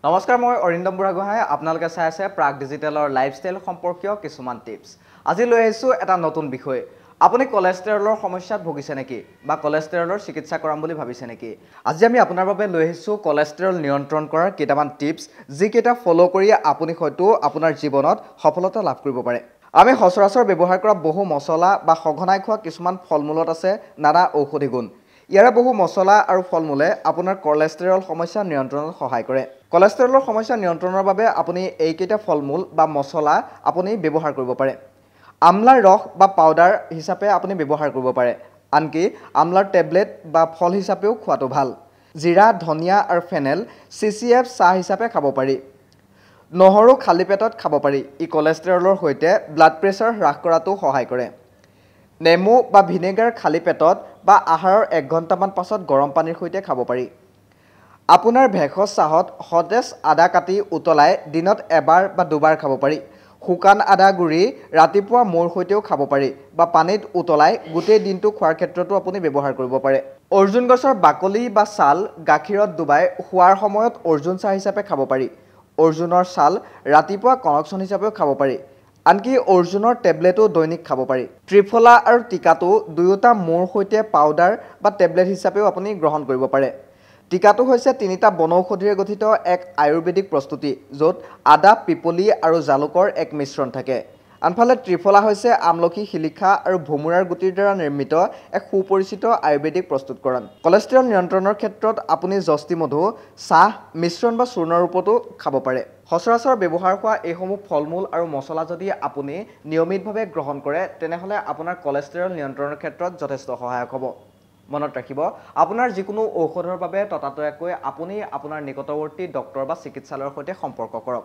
নমস্কাৰ, মই অৰিন্দম বুঢ়াগোহাঁই। আপোনালোকে চাই আছে প্ৰাগ ডিজিটেলৰ লাইফষ্টাইল সম্পৰ্কীয় কিছুমান টিপছ। আজি লৈ আহিছোঁ এটা নতুন বিষয়। আপুনি কলেষ্ট্ৰলৰ সমস্যাত ভুগিছে নেকি বা কলেষ্ট্ৰলৰ চিকিৎসা কৰাম বুলি ভাবিছে নেকি? আজি আমি আপোনাৰ বাবে লৈ আহিছোঁ কলেষ্ট্ৰল নিয়ন্ত্ৰণ কৰাৰ কেইটামান টিপছ, যিকেইটা ফ'ল' কৰি আপুনি হয়তো আপোনাৰ জীৱনত সফলতা লাভ কৰিব পাৰে। আমি সচৰাচৰ ব্যৱহাৰ কৰা বহু মছলা বা সঘনাই খোৱা কিছুমান ফল মূলত আছে নানা ঔষধি গুণ। ইয়াৰে বহু মছলা আৰু ফল মূলে আপোনাৰ কলেষ্ট্ৰল সমস্যা নিয়ন্ত্ৰণত সহায় কৰে। কলেষ্ট্ৰলৰ সমস্যা নিয়ন্ত্ৰণৰ বাবে আপুনি এইকেইটা ফল মূল বা মছলা আপুনি ব্যৱহাৰ কৰিব পাৰে। আমলাৰ ৰস বা পাউডাৰ হিচাপে আপুনি ব্যৱহাৰ কৰিব পাৰে। আনকি আমলাৰ টেবলেট বা ফল হিচাপেও খোৱাটো ভাল। জিৰা, ধনিয়া আৰু ফেনেল CCF চাহ হিচাপে খাব পাৰি। নহৰু খালী পেটত খাব পাৰি। ই কলেষ্ট্ৰলৰ সৈতে ব্লাড প্ৰেছাৰ হ্ৰাস কৰাটো সহায় কৰে। নেমু বা ভিনেগাৰ খালী পেটত বা আহাৰৰ 1 ঘণ্টামান পাছত গৰম পানীৰ সৈতে খাব পাৰি। আপোনাৰ ভেষজ চাহত সতেজ আদা কাটি উতলাই দিনত এবাৰ বা দুবাৰ খাব পাৰি। শুকান আদা গুড়ি ৰাতিপুৱা মৌৰ সৈতেও খাব পাৰি বা পানীত উতলাই গোটেই দিনটো খোৱাৰ ক্ষেত্ৰতো আপুনি ব্যৱহাৰ কৰিব পাৰে। অৰ্জুন গছৰ বাকলি বা ছাল গাখীৰত ডুবাই শোৱাৰ সময়ত অৰ্জুন চাহ হিচাপে খাব পাৰি। অৰ্জুনৰ ছাল ৰাতিপুৱা কনকচন হিচাপেও খাব পাৰি। আনকি অৰ্জুনৰ টেবলেটো দৈনিক খাব পাৰি। ত্ৰিফলা আৰু টিকাটো দুয়োটা মৌৰ সৈতে পাউডাৰ বা টেবলেট হিচাপেও আপুনি গ্ৰহণ কৰিব পাৰে। টিকাটো হৈছে 3টা বনৌষধিৰে গঠিত এক আয়ুৰ্বেদিক প্ৰস্তুতি, য'ত আদা, পিপলি আৰু জালুকৰ এক মিশ্ৰণ থাকে। আনফালে ত্ৰিফলা হৈছে আমলখি, শিলিখা আৰু ভোমোৰাৰ গুটিৰ দ্বাৰা নিৰ্মিত এক সুপৰিচিত আয়ুৰ্বেদিক প্ৰস্তুতকৰণ। কলেষ্ট্ৰল নিয়ন্ত্ৰণৰ ক্ষেত্ৰত আপুনি জষ্টি মধু, চাহ, মিশ্ৰণ বা চূৰ্ণৰ ৰূপতো খাব পাৰে। সচৰাচৰ ব্যৱহাৰ হোৱা এইসমূহ ফল মূল আৰু মছলা যদি আপুনি নিয়মিতভাৱে গ্ৰহণ কৰে, তেনেহ'লে আপোনাৰ কলেষ্ট্ৰল নিয়ন্ত্ৰণৰ ক্ষেত্ৰত যথেষ্ট সহায়ক হ'ব। মনত ৰাখিব, আপোনাৰ যিকোনো ঔষধৰ বাবে ততাতৈয়াকৈ আপুনি আপোনাৰ নিকটৱৰ্তী ডক্তৰ বা চিকিৎসালয়ৰ সৈতে সম্পৰ্ক কৰক।